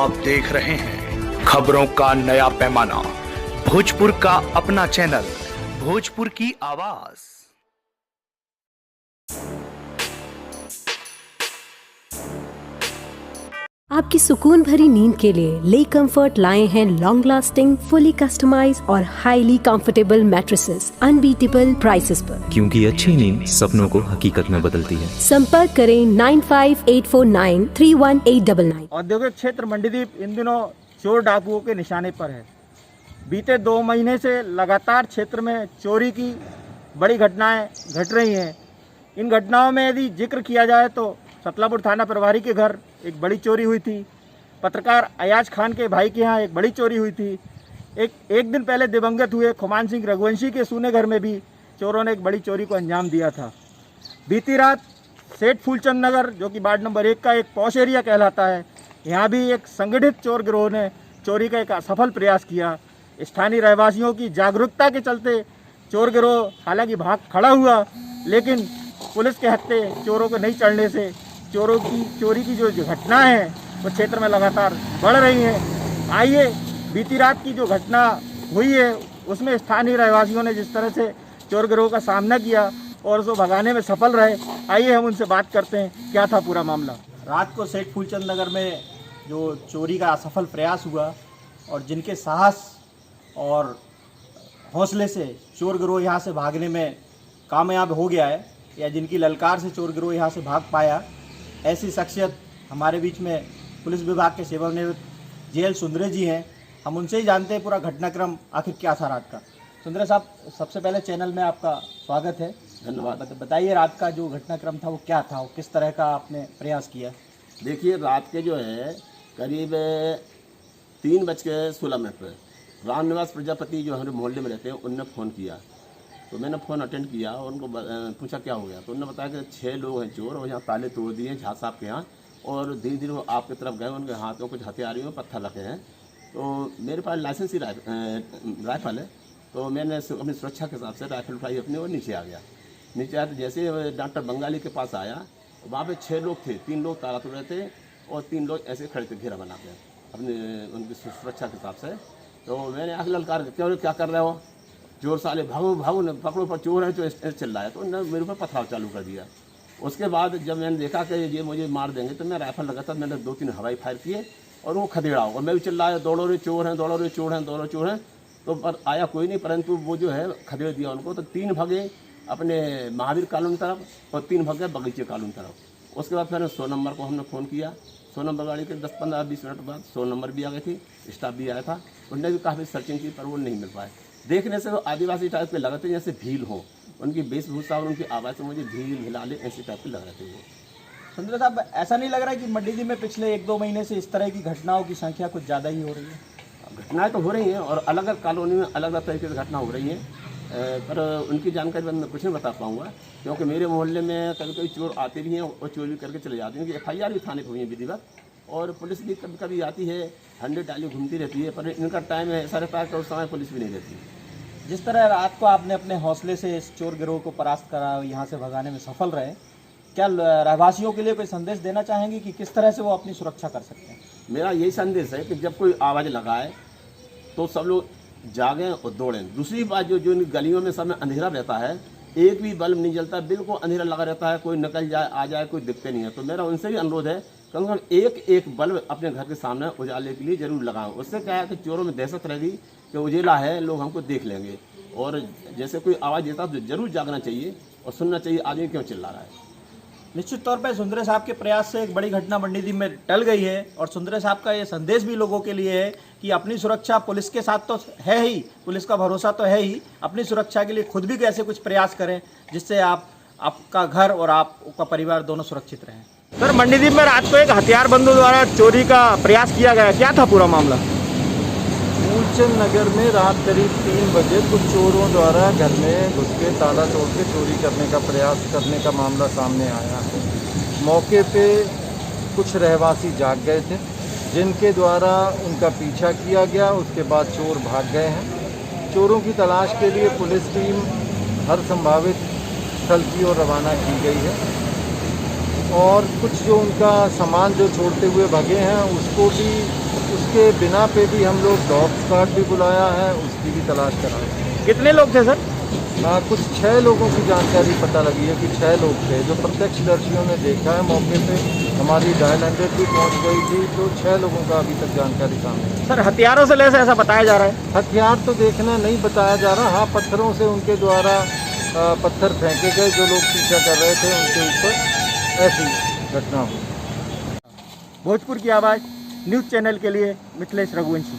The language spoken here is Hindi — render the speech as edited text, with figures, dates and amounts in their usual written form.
आप देख रहे हैं खबरों का नया पैमाना, भोजपुर का अपना चैनल, भोजपुर की आवाज। आपकी सुकून भरी नींद के लिए ले कंफर्ट लाए हैं लॉन्ग लास्टिंग, फुली कस्टमाइज और highly comfortable mattresses unbeatable prices पर, क्योंकि अच्छी नींद सपनों को हकीकत में बदलती है। संपर्क करें 9584931899। औद्योगिक क्षेत्र मंडीदीप इन दिनों चोर डाकुओं के निशाने पर है। बीते 2 महीने से लगातार क्षेत्र में चोरी की बड़ी घटनाएं घट रही हैं। इन घटनाओं में यदि जिक्र किया जाए तो सतलापुर थाना प्रभारी के घर एक बड़ी चोरी हुई थी। पत्रकार अयाज खान के भाई के यहाँ एक बड़ी चोरी हुई थी। एक दिन पहले दिवंगत हुए खुमान सिंह रघुवंशी के सूने घर में भी चोरों ने एक बड़ी चोरी को अंजाम दिया था। बीती रात सेठ फूलचंद नगर, जो कि वार्ड नंबर 1 का एक पॉश एरिया कहलाता है, यहाँ भी एक संगठित चोर गिरोह ने चोरी का एक असफल प्रयास किया। स्थानीय रहवासियों की जागरूकता के चलते चोर गिरोह हालांकि भाग खड़ा हुआ, लेकिन पुलिस के हत्थे चोरों को नहीं चढ़ने से चोरी की जो घटना है वो क्षेत्र में लगातार बढ़ रही है। आइए, बीती रात की जो घटना हुई है उसमें स्थानीय रहवासियों ने जिस तरह से चोर गिरोह का सामना किया और उसको भगाने में सफल रहे, आइए हम उनसे बात करते हैं क्या था पूरा मामला। रात को सेठ फूलचंद नगर में जो चोरी का असफल प्रयास हुआ और जिनके साहस और हौसले से चोर गिरोह यहाँ से भागने में कामयाब हो गया है, या जिनकी ललकार से चोर गिरोह यहाँ से भाग पाया, ऐसी शख्सियत हमारे बीच में पुलिस विभाग के सेवानिवृत्त जेएल सुंदरे जी हैं। हम उनसे ही जानते हैं पूरा घटनाक्रम आखिर क्या था रात का। सुंदरे साहब, सबसे पहले चैनल में आपका स्वागत है, धन्यवाद। बताइए रात का जो घटनाक्रम था वो क्या था, वो किस तरह का आपने प्रयास किया? देखिए, रात के जो है करीब 3:16 पर रामनिवास प्रजापति जो हमारे मोहल्ले में रहते हैं उनने फ़ोन किया, तो मैंने फ़ोन अटेंड किया और उनको पूछा क्या हो गया, तो उन्होंने बताया कि 6 लोग हैं चोर और यहाँ ताले तोड़ दिए हैं झा साहब के यहाँ, और धीरे धीरे वो आपकी तरफ गए, उनके हाथ में कुछ हथियारों में पत्थर रखे हैं। तो मेरे पास लाइसेंसी राइफल है, तो मैंने अपनी सुरक्षा के हिसाब से राइफल उठाई अपनी और नीचे आ गया। नीचे आया तो जैसे डॉक्टर बंगाली के पास आया, वहाँ पर 6 लोग थे, 3 लोग ताला तोड़ रहे थे और 3 लोग ऐसे खड़े थे घेरा बना के अपने उनकी सुरक्षा के हिसाब से। तो मैंने आँख ललकार क्यों क्या कर रहे हो, चोर साले भागो भागो न पकड़ो, पर चोर है जो चिल्ला है, तो उन्होंने मेरे ऊपर पथराव चालू कर दिया। उसके बाद जब मैंने देखा कि ये मुझे मार देंगे तो मैं राइफल लगा था, मैंने 2-3 हवाई फायर किए और वो खदेड़ा और मैं भी चिल्लाया, दौड़ो रे चोर हैं, दौड़ो रे चोर हैं, दौड़ो चोर हैं। तो पर आया कोई नहीं, परंतु वो जो है खदेड़ दिया उनको। तो 3 भगे अपने महावीर कॉलोनी तरफ और 3 भगे बगीचे कॉलोनी तरफ। उसके बाद फिर 100 नंबर को हमने फ़ोन किया। 100 नंबर गाड़ी के 10-15-20 मिनट बाद 100 नंबर भी आ गई थी, स्टाफ भी आया था, उनने भी काफ़ी सर्चिंग की पर वो नहीं मिल पाए। देखने से वो आदिवासी टाइप के लग रहे थे, जैसे भील हो, उनकी वेशभूषा और उनकी आवाज़ से मुझे भील हिलाले ऐसे टाइप के लग रहे थे वो। सुंदर साहब, ऐसा नहीं लग रहा है कि मंडीदीप में पिछले 1-2 महीने से इस तरह की घटनाओं की संख्या कुछ ज़्यादा ही हो रही है? घटनाएं तो हो रही हैं और अलग अलग कॉलोनी में अलग अलग तरीके से घटना हो रही हैं, पर उनकी जानकारी मैं कुछ नहीं बता पाऊँगा, क्योंकि मेरे मोहल्ले में कभी कभी चोर आते भी हैं और चोरी करके चले जाते हैं। FIR भी थाने पर हुई है विधिवत, और पुलिस भी कभी कभी आती है, 100 डाली घूमती रहती है, पर इनका टाइम ऐसा रहता है कि उस समय पुलिस भी नहीं रहती। जिस तरह रात को आपने अपने हौसले से इस चोर गिरोह को परास्त करा, यहाँ से भगाने में सफल रहे, क्या रहवासियों के लिए कोई संदेश देना चाहेंगे कि किस तरह से वो अपनी सुरक्षा कर सकते हैं? मेरा यही संदेश है कि जब कोई आवाज़ लगाए तो सब लोग जागें और दौड़ें। दूसरी बात, जो इन गलियों में समय अंधेरा रहता है, एक भी बल्ब नहीं जलता, बिल्कुल अंधेरा लगा रहता है, कोई निकल जाए आ जाए कोई दिखते नहीं है। तो मेरा उनसे भी अनुरोध है कम से कम एक बल्ब अपने घर के सामने उजाले के लिए जरूर लगाएं। उससे क्या है कि चोरों में दहशत रहेगी कि उजेला है, लोग हमको देख लेंगे, और जैसे कोई आवाज़ देता तो जरूर जागना चाहिए और सुनना चाहिए आदमी क्यों चिल्ला रहा है। निश्चित तौर पर सुंदरे साहब के प्रयास से एक बड़ी घटना मंडीदीप में टल गई है, और सुंदरे साहब का ये संदेश भी लोगों के लिए है कि अपनी सुरक्षा पुलिस के साथ तो है ही, पुलिस का भरोसा तो है ही, अपनी सुरक्षा के लिए खुद भी कैसे कुछ प्रयास करें जिससे आपका घर और आपका परिवार दोनों सुरक्षित रहें। सर, मंडीदीप में रात को एक हथियारबंदों द्वारा चोरी का प्रयास किया गया, क्या था पूरा मामला? फूलचंद नगर में रात करीब 3 बजे कुछ चोरों द्वारा घर में घुस के ताला तोड़ के चोरी करने का प्रयास करने का मामला सामने आया है। मौके पे कुछ रहवासी जाग गए थे, जिनके द्वारा उनका पीछा किया गया। उसके बाद चोर भाग गए हैं। चोरों की तलाश के लिए पुलिस टीम हर संभावित स्थल की ओर रवाना की गई है, और कुछ जो उनका सामान जो छोड़ते हुए भगे हैं उसको भी उसके बिना पे भी हम लोग डॉग स्क्वाड भी बुलाया है, उसकी भी तलाश करा रहे हैं। कितने लोग थे सर? कुछ 6 लोगों की जानकारी पता लगी है कि 6 लोग थे जो प्रत्यक्षदर्शियों ने देखा है। मौके पे हमारी डायल 100 भी पहुंच गई थी, तो 6 लोगों का अभी तक जानकारी सामने है। सर हथियारों से लैस ऐसा बताया जा रहा है? हथियार तो देखना नहीं बताया जा रहा। हाँ, पत्थरों से उनके द्वारा पत्थर फेंके गए, जो लोग पीछा कर रहे थे उनके ऊपर ऐसी घटना हुई। भोजपुर की आवाज़ न्यूज़ चैनल के लिए मिथिलेश रघुवंशी।